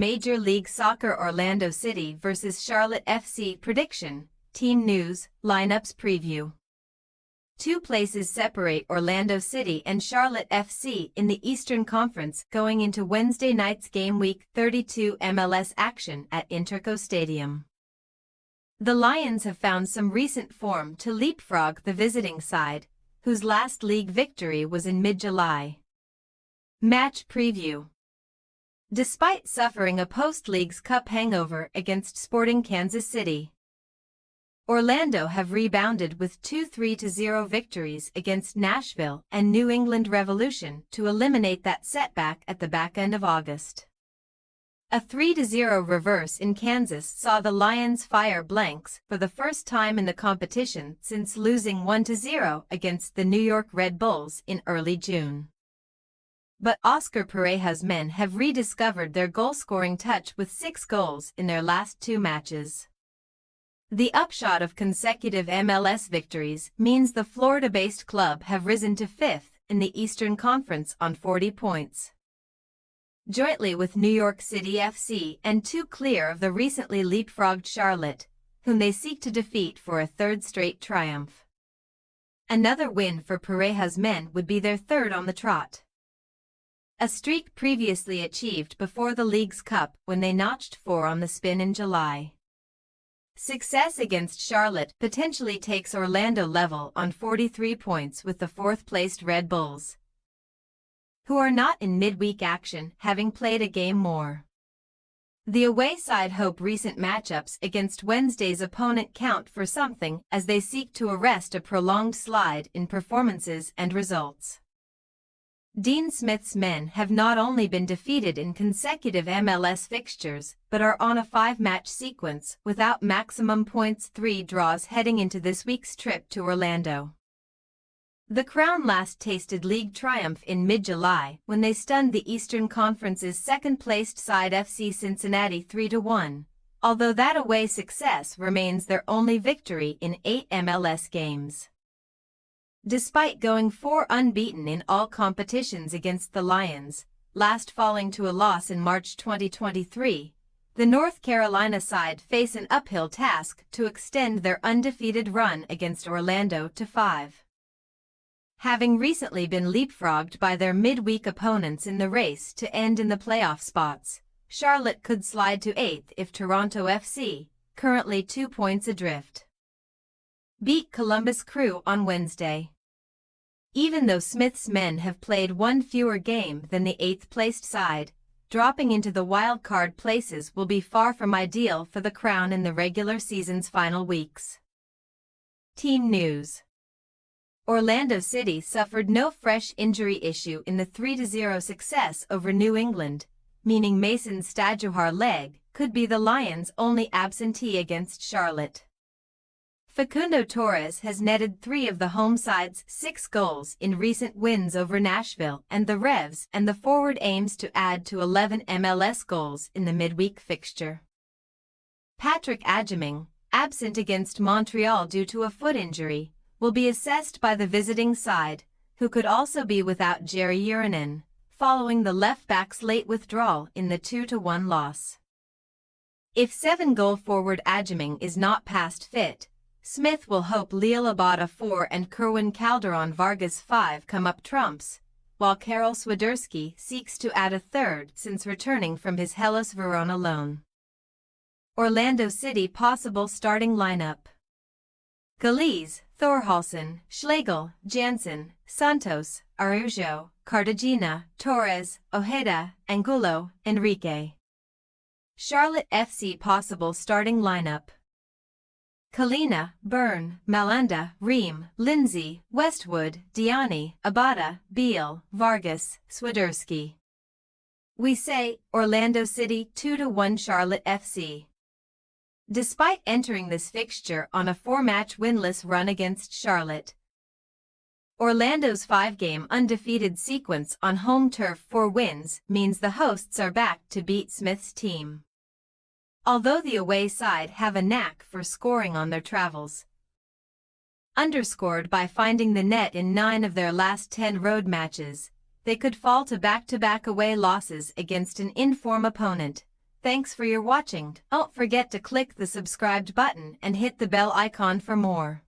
Major League Soccer Orlando City vs Charlotte FC prediction, team news, lineups preview. Two places separate Orlando City and Charlotte FC in the Eastern Conference going into Wednesday night's Game Week 32 MLS action at Interco Stadium. The Lions have found some recent form to leapfrog the visiting side, whose last league victory was in mid-July. Match preview. Despite suffering a post-Leagues Cup hangover against Sporting Kansas City, Orlando have rebounded with two 3-0 victories against Nashville and New England Revolution to eliminate that setback at the back end of August. A 3-0 reverse in Kansas saw the Lions fire blanks for the first time in the competition since losing 1-0 against the New York Red Bulls in early June. But Oscar Pareja's men have rediscovered their goal-scoring touch with 6 goals in their last 2 matches. The upshot of consecutive MLS victories means the Florida-based club have risen to 5th in the Eastern Conference on 40 points. Jointly with New York City FC and 2 clear of the recently leapfrogged Charlotte, whom they seek to defeat for a 3rd straight triumph. Another win for Pareja's men would be their 3rd on the trot. A streak previously achieved before the Leagues Cup when they notched 4 on the spin in July. Success against Charlotte potentially takes Orlando level on 43 points with the 4th-placed Red Bulls, who are not in midweek action, having played a game more. The away side hope recent matchups against Wednesday's opponent count for something as they seek to arrest a prolonged slide in performances and results. Dean Smith's men have not only been defeated in consecutive MLS fixtures but are on a 5-match sequence without maximum points 3 draws heading into this week's trip to Orlando. The Crown last tasted league triumph in mid-July when they stunned the Eastern Conference's 2nd-placed side FC Cincinnati 3-1, although that away success remains their only victory in 8 MLS games. Despite going 4 unbeaten in all competitions against the Lions, last falling to a loss in March 2023, the North Carolina side face an uphill task to extend their undefeated run against Orlando to 5. Having recently been leapfrogged by their midweek opponents in the race to end in the playoff spots, Charlotte could slide to 8th if Toronto FC, currently 2 points adrift, beat Columbus Crew on Wednesday. Even though Smith's men have played 1 fewer game than the 8th-placed side, dropping into the wild-card places will be far from ideal for the Crown in the regular season's final weeks. Team news. Orlando City suffered no fresh injury issue in the 3-0 success over New England, meaning Mason Stajuhar's leg could be the Lions' only absentee against Charlotte. Facundo Torres has netted 3 of the home side's 6 goals in recent wins over Nashville and the Revs, and the forward aims to add to 11 MLS goals in the midweek fixture. Patrick Adjeming, absent against Montreal due to a foot injury, will be assessed by the visiting side, who could also be without Jerry Urinen, following the left-back's late withdrawal in the 2-1 loss. If 7-goal forward Adjeming is not past fit, Smith will hope Leo Labata 4 and Kerwin Calderon Vargas 5 come up trumps, while Karol Swiderski seeks to add a 3rd since returning from his Hellas Verona loan. Orlando City possible starting lineup: Galiz, Thorhalson, Schlegel, Jansen, Santos, Araujo, Cartagena, Torres, Ojeda, Angulo, Enrique. Charlotte FC possible starting lineup: Kalina, Byrne, Malanda, Ream, Lindsay, Westwood, Diani, Abada, Beal, Vargas, Swiderski. We say Orlando City 2-1 Charlotte FC. Despite entering this fixture on a 4-match winless run against Charlotte, Orlando's 5-game undefeated sequence on home turf 4 wins means the hosts are back to beat Smith's team. Although the away side have a knack for scoring on their travels, underscored by finding the net in 9 of their last 10 road matches, they could fall to back-to-back away losses against an in-form opponent, Thanks for your watching. Don't forget to click the subscribed button and hit the bell icon for more.